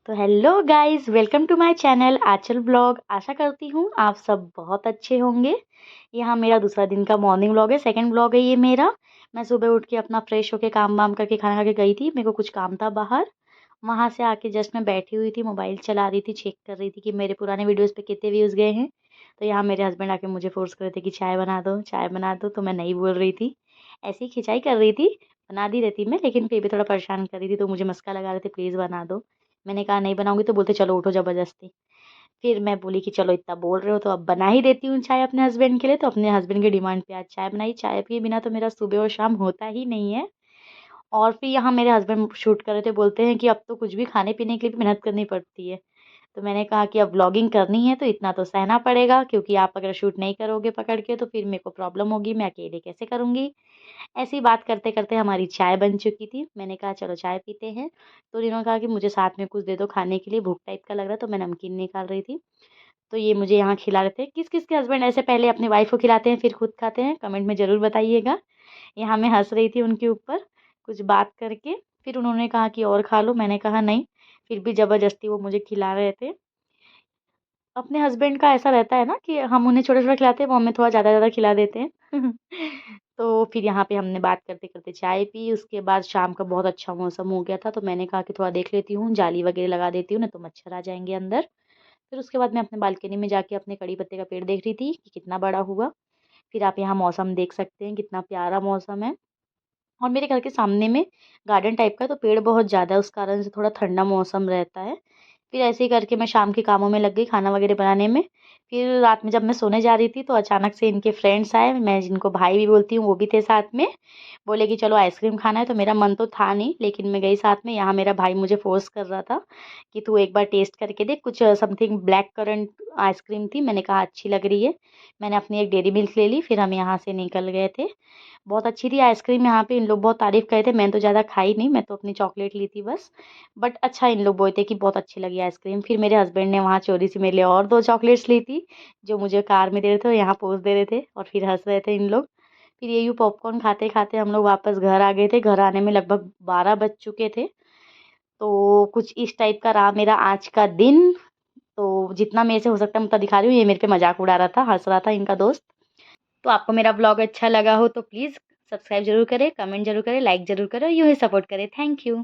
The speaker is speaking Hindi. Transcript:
तो hello guys, welcome to my channel Aanchal blog. आशा करती हूँ आप सब बहुत अच्छे होंगे। यहाँ मेरा दूसरा दिन का मॉर्निंग व्लॉग है, सेकंड व्लॉग है ये मेरा। मैं सुबह उठ के अपना फ्रेश होके काम वाम करके खाना खा के गई थी। मेरे को कुछ काम था बाहर, वहाँ से आके जस्ट मैं बैठी हुई थी, मोबाइल चला रही थी, चेक कर रही थी कि मेरे पुराने वीडियोज़ पे कितने व्यूज़ गए हैं। तो यहाँ मेरे हस्बैंड आके मुझे फ़ोर्स कर रहे थे कि चाय बना दो, चाय बना दो। तो मैं नहीं बोल रही थी, ऐसे ही खिंचाई कर रही थी। बना दी रहती मैं, लेकिन फिर भी थोड़ा परेशान कर रही थी, तो मुझे मस्का लगा रहे थे प्लीज़ बना दो। मैंने कहा नहीं बनाऊँगी, तो बोलते चलो उठो ज़बरदस्ती। फिर मैं बोली कि चलो इतना बोल रहे हो तो अब बना ही देती हूँ चाय अपने हस्बैंड के लिए। तो अपने हस्बैंड की डिमांड पे आज चाय बनाई। चाय पिए बिना तो मेरा सुबह और शाम होता ही नहीं है। और फिर यहाँ मेरे हस्बैंड शूट कर रहे थे, बोलते हैं कि अब तो कुछ भी खाने पीने के लिए भी मेहनत करनी पड़ती है। तो मैंने कहा कि अब व्लॉगिंग करनी है तो इतना तो सहना पड़ेगा, क्योंकि आप अगर शूट नहीं करोगे पकड़ के तो फिर मेरे को प्रॉब्लम होगी, मैं अकेले कैसे करूँगी। ऐसी बात करते करते हमारी चाय बन चुकी थी। मैंने कहा चलो चाय पीते हैं। तो इन्होंने कहा कि मुझे साथ में कुछ दे दो खाने के लिए, भूख टाइप का लग रहा है। तो मैं नमकीन निकाल रही थी, तो ये मुझे यहाँ खिला रहे थे। किस किस के हस्बैंड ऐसे पहले अपनी वाइफ को खिलाते हैं फिर खुद खाते हैं, कमेंट में ज़रूर बताइएगा। यहाँ मैं हंस रही थी उनके ऊपर कुछ बात करके। फिर उन्होंने कहा कि और खा लो, मैंने कहा नहीं। फिर भी ज़बरदस्ती वो मुझे खिला रहे थे। अपने हस्बैंड का ऐसा रहता है ना कि हम उन्हें छोटा-छोटा खिलाते हैं, वो हमें थोड़ा ज़्यादा-ज़्यादा खिला देते हैं। तो फिर यहाँ पे हमने बात करते-करते चाय पी। उसके बाद शाम का बहुत अच्छा मौसम हो गया था, तो मैंने कहा कि थोड़ा देख लेती हूँ, जाली वगैरह लगा देती हूँ, नहीं तो मच्छर आ जाएँगे अंदर। फिर उसके बाद मैं अपने बालकनी में जाके अपने कड़ी पत्ते का पेड़ देख रही थी कि कितना बड़ा हुआ। फिर आप यहाँ मौसम देख सकते हैं, कितना प्यारा मौसम है। और मेरे घर के सामने में गार्डन टाइप का है, तो पेड़ बहुत ज़्यादा है, उस कारण से थोड़ा ठंडा मौसम रहता है। फिर ऐसे ही करके मैं शाम के कामों में लग गई, खाना वगैरह बनाने में। फिर रात में जब मैं सोने जा रही थी तो अचानक से इनके फ्रेंड्स आए, मैं जिनको भाई भी बोलती हूँ वो भी थे साथ में। बोले कि चलो आइसक्रीम खाना है, तो मेरा मन तो था नहीं, लेकिन मैं गई साथ में। यहाँ मेरा भाई मुझे फ़ोर्स कर रहा था कि तू एक बार टेस्ट करके देख, कुछ समथिंग ब्लैक करंट आइसक्रीम थी। मैंने कहा अच्छी लग रही है। मैंने अपनी एक डेयरी मिल्क ले ली, फिर हम यहाँ से निकल गए थे। बहुत अच्छी थी आइसक्रीम, यहाँ पे इन लोग बहुत तारीफ़ कर रहे थे। मैंने तो ज़्यादा खाई नहीं, मैं तो अपनी चॉकलेट ली थी बस। बट अच्छा, इन लोग बोले थे कि बहुत अच्छी लगी आइसक्रीम। फिर मेरे हस्बैंड ने वहाँ चोरी से मेरे लिए और 2 चॉकलेट्स ली थी, जो मुझे कार में दे रहे थे और यहाँ पोंछ दे रहे थे, और फिर हँस रहे थे इन लोग। फिर ये यूँ पॉपकॉर्न खाते-खाते हम लोग वापस घर आ गए थे। घर आने में लगभग 12 बज चुके थे। तो कुछ इस टाइप का रहा मेरा आज का दिन। तो जितना मेरे से हो सकता है मैं उतना दिखा रही हूँ। ये मेरे पे मज़ाक उड़ा रहा था, हँस रहा था इनका दोस्त। तो आपको मेरा व्लॉग अच्छा लगा हो तो प्लीज़ सब्सक्राइब ज़रूर करें, कमेंट ज़रूर करें, लाइक ज़रूर करें और यूँ ही सपोर्ट करें। Thank you.